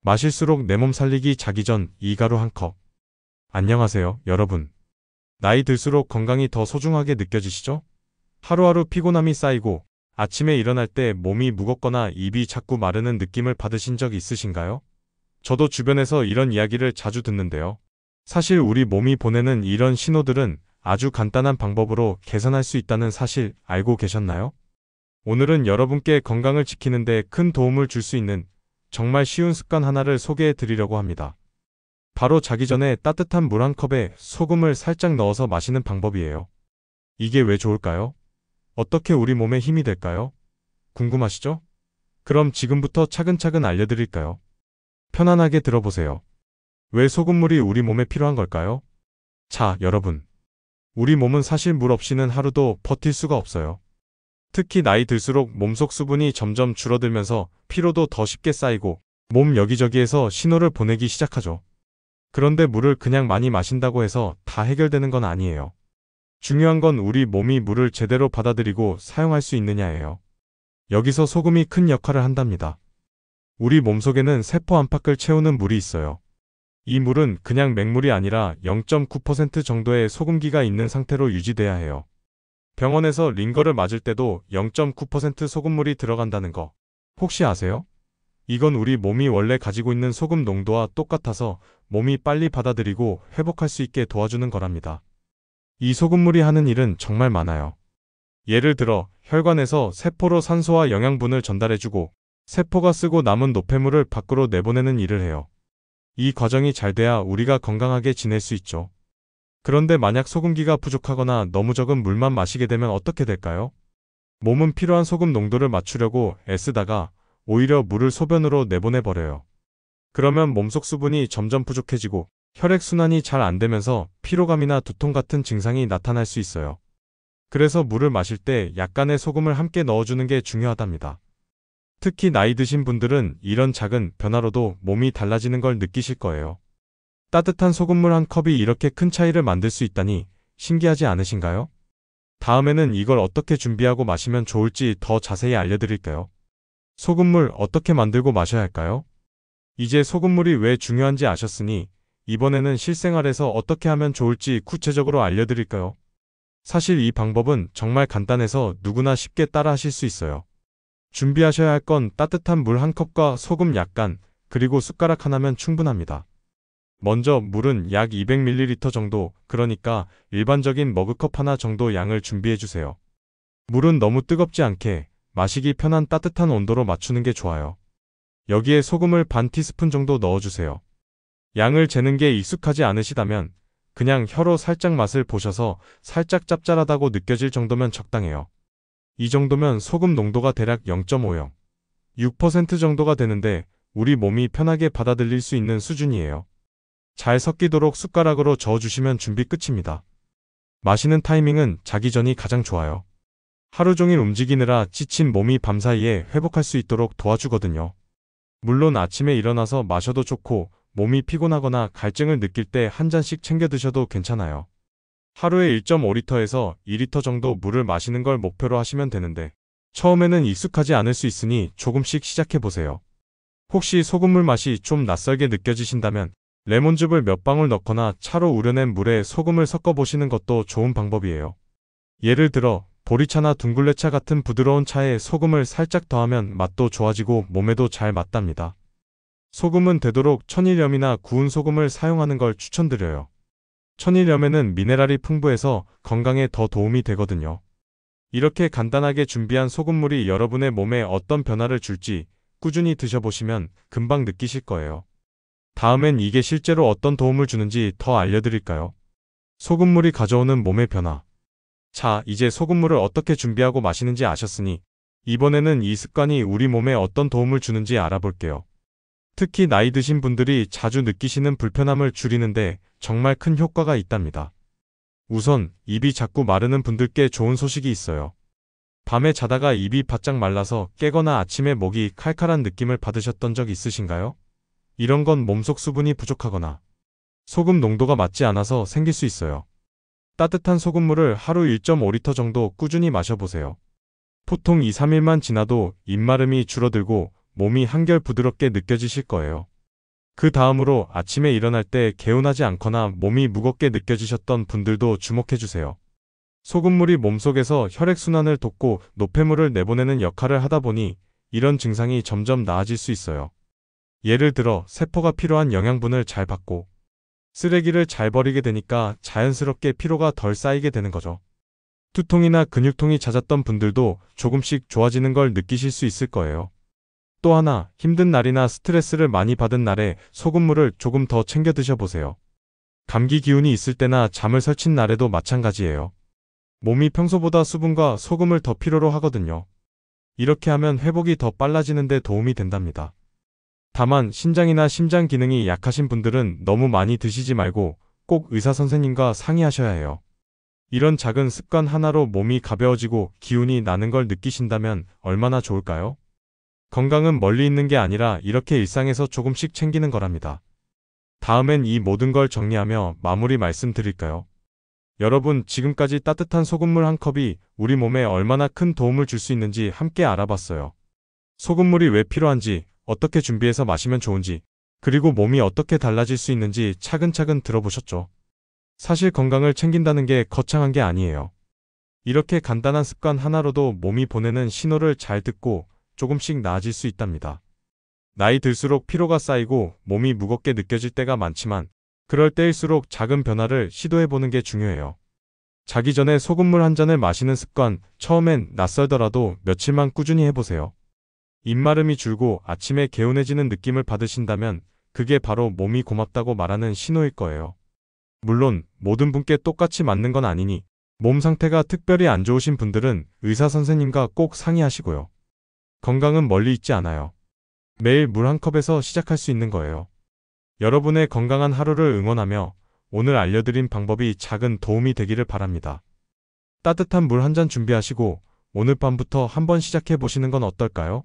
마실수록 내 몸 살리기 자기 전 이가루 한 컵. 안녕하세요, 여러분. 나이 들수록 건강이 더 소중하게 느껴지시죠? 하루하루 피곤함이 쌓이고 아침에 일어날 때 몸이 무겁거나 입이 자꾸 마르는 느낌을 받으신 적 있으신가요? 저도 주변에서 이런 이야기를 자주 듣는데요. 사실 우리 몸이 보내는 이런 신호들은 아주 간단한 방법으로 개선할 수 있다는 사실 알고 계셨나요? 오늘은 여러분께 건강을 지키는 데 큰 도움을 줄 수 있는 정말 쉬운 습관 하나를 소개해 드리려고 합니다. 바로 자기 전에 따뜻한 물 한 컵에 소금을 살짝 넣어서 마시는 방법이에요. 이게 왜 좋을까요? 어떻게 우리 몸에 힘이 될까요? 궁금하시죠? 그럼 지금부터 차근차근 알려드릴까요? 편안하게 들어보세요. 왜 소금물이 우리 몸에 필요한 걸까요? 자, 여러분. 우리 몸은 사실 물 없이는 하루도 버틸 수가 없어요. 특히 나이 들수록 몸속 수분이 점점 줄어들면서 피로도 더 쉽게 쌓이고 몸 여기저기에서 신호를 보내기 시작하죠. 그런데 물을 그냥 많이 마신다고 해서 다 해결되는 건 아니에요. 중요한 건 우리 몸이 물을 제대로 받아들이고 사용할 수 있느냐예요. 여기서 소금이 큰 역할을 한답니다. 우리 몸속에는 세포 안팎을 채우는 물이 있어요. 이 물은 그냥 맹물이 아니라 0.9% 정도의 소금기가 있는 상태로 유지돼야 해요. 병원에서 링거를 맞을 때도 0.9% 소금물이 들어간다는 거 혹시 아세요? 이건 우리 몸이 원래 가지고 있는 소금 농도와 똑같아서 몸이 빨리 받아들이고 회복할 수 있게 도와주는 거랍니다. 이 소금물이 하는 일은 정말 많아요. 예를 들어 혈관에서 세포로 산소와 영양분을 전달해주고 세포가 쓰고 남은 노폐물을 밖으로 내보내는 일을 해요. 이 과정이 잘 돼야 우리가 건강하게 지낼 수 있죠. 그런데 만약 소금기가 부족하거나 너무 적은 물만 마시게 되면 어떻게 될까요? 몸은 필요한 소금 농도를 맞추려고 애쓰다가 오히려 물을 소변으로 내보내버려요. 그러면 몸속 수분이 점점 부족해지고 혈액순환이 잘 안 되면서 피로감이나 두통 같은 증상이 나타날 수 있어요. 그래서 물을 마실 때 약간의 소금을 함께 넣어주는 게 중요하답니다. 특히 나이 드신 분들은 이런 작은 변화로도 몸이 달라지는 걸 느끼실 거예요. 따뜻한 소금물 한 컵이 이렇게 큰 차이를 만들 수 있다니 신기하지 않으신가요? 다음에는 이걸 어떻게 준비하고 마시면 좋을지 더 자세히 알려드릴게요. 소금물 어떻게 만들고 마셔야 할까요? 이제 소금물이 왜 중요한지 아셨으니 이번에는 실생활에서 어떻게 하면 좋을지 구체적으로 알려드릴까요? 사실 이 방법은 정말 간단해서 누구나 쉽게 따라 하실 수 있어요. 준비하셔야 할 건 따뜻한 물 한 컵과 소금 약간, 그리고 숟가락 하나면 충분합니다. 먼저 물은 약 200ml 정도, 그러니까 일반적인 머그컵 하나 정도 양을 준비해주세요. 물은 너무 뜨겁지 않게 마시기 편한 따뜻한 온도로 맞추는 게 좋아요. 여기에 소금을 반 티스푼 정도 넣어주세요. 양을 재는 게 익숙하지 않으시다면 그냥 혀로 살짝 맛을 보셔서 살짝 짭짤하다고 느껴질 정도면 적당해요. 이 정도면 소금 농도가 대략 0.50, 6% 정도가 되는데 우리 몸이 편하게 받아들일 수 있는 수준이에요. 잘 섞이도록 숟가락으로 저어주시면 준비 끝입니다. 마시는 타이밍은 자기 전이 가장 좋아요. 하루 종일 움직이느라 지친 몸이 밤사이에 회복할 수 있도록 도와주거든요. 물론 아침에 일어나서 마셔도 좋고 몸이 피곤하거나 갈증을 느낄 때 한 잔씩 챙겨 드셔도 괜찮아요. 하루에 1.5리터에서 2리터 정도 물을 마시는 걸 목표로 하시면 되는데 처음에는 익숙하지 않을 수 있으니 조금씩 시작해보세요. 혹시 소금물 맛이 좀 낯설게 느껴지신다면 레몬즙을 몇 방울 넣거나 차로 우려낸 물에 소금을 섞어보시는 것도 좋은 방법이에요. 예를 들어 보리차나 둥글레차 같은 부드러운 차에 소금을 살짝 더하면 맛도 좋아지고 몸에도 잘 맞답니다. 소금은 되도록 천일염이나 구운 소금을 사용하는 걸 추천드려요. 천일염에는 미네랄이 풍부해서 건강에 더 도움이 되거든요. 이렇게 간단하게 준비한 소금물이 여러분의 몸에 어떤 변화를 줄지 꾸준히 드셔보시면 금방 느끼실 거예요. 다음엔 이게 실제로 어떤 도움을 주는지 더 알려드릴까요? 소금물이 가져오는 몸의 변화. 자, 이제 소금물을 어떻게 준비하고 마시는지 아셨으니 이번에는 이 습관이 우리 몸에 어떤 도움을 주는지 알아볼게요. 특히 나이 드신 분들이 자주 느끼시는 불편함을 줄이는데 정말 큰 효과가 있답니다. 우선 입이 자꾸 마르는 분들께 좋은 소식이 있어요. 밤에 자다가 입이 바짝 말라서 깨거나 아침에 목이 칼칼한 느낌을 받으셨던 적 있으신가요? 이런 건 몸속 수분이 부족하거나 소금 농도가 맞지 않아서 생길 수 있어요. 따뜻한 소금물을 하루 1.5리터 정도 꾸준히 마셔보세요. 보통 2-3일만 지나도 입마름이 줄어들고 몸이 한결 부드럽게 느껴지실 거예요. 그 다음으로 아침에 일어날 때 개운하지 않거나 몸이 무겁게 느껴지셨던 분들도 주목해주세요. 소금물이 몸속에서 혈액순환을 돕고 노폐물을 내보내는 역할을 하다 보니 이런 증상이 점점 나아질 수 있어요. 예를 들어 세포가 필요한 영양분을 잘 받고 쓰레기를 잘 버리게 되니까 자연스럽게 피로가 덜 쌓이게 되는 거죠. 두통이나 근육통이 잦았던 분들도 조금씩 좋아지는 걸 느끼실 수 있을 거예요. 또 하나, 힘든 날이나 스트레스를 많이 받은 날에 소금물을 조금 더 챙겨 드셔보세요. 감기 기운이 있을 때나 잠을 설친 날에도 마찬가지예요. 몸이 평소보다 수분과 소금을 더 필요로 하거든요. 이렇게 하면 회복이 더 빨라지는 데 도움이 된답니다. 다만 신장이나 심장 기능이 약하신 분들은 너무 많이 드시지 말고 꼭 의사 선생님과 상의하셔야 해요. 이런 작은 습관 하나로 몸이 가벼워지고 기운이 나는 걸 느끼신다면 얼마나 좋을까요? 건강은 멀리 있는 게 아니라 이렇게 일상에서 조금씩 챙기는 거랍니다. 다음엔 이 모든 걸 정리하며 마무리 말씀드릴까요? 여러분, 지금까지 따뜻한 소금물 한 컵이 우리 몸에 얼마나 큰 도움을 줄 수 있는지 함께 알아봤어요. 소금물이 왜 필요한지, 어떻게 준비해서 마시면 좋은지, 그리고 몸이 어떻게 달라질 수 있는지 차근차근 들어보셨죠? 사실 건강을 챙긴다는 게 거창한 게 아니에요. 이렇게 간단한 습관 하나로도 몸이 보내는 신호를 잘 듣고 조금씩 나아질 수 있답니다. 나이 들수록 피로가 쌓이고 몸이 무겁게 느껴질 때가 많지만 그럴 때일수록 작은 변화를 시도해보는 게 중요해요. 자기 전에 소금물 한 잔을 마시는 습관, 처음엔 낯설더라도 며칠만 꾸준히 해보세요. 입마름이 줄고 아침에 개운해지는 느낌을 받으신다면 그게 바로 몸이 고맙다고 말하는 신호일 거예요. 물론 모든 분께 똑같이 맞는 건 아니니 몸 상태가 특별히 안 좋으신 분들은 의사 선생님과 꼭 상의하시고요. 건강은 멀리 있지 않아요. 매일 물 한 컵에서 시작할 수 있는 거예요. 여러분의 건강한 하루를 응원하며 오늘 알려드린 방법이 작은 도움이 되기를 바랍니다. 따뜻한 물 한 잔 준비하시고 오늘 밤부터 한번 시작해 보시는 건 어떨까요?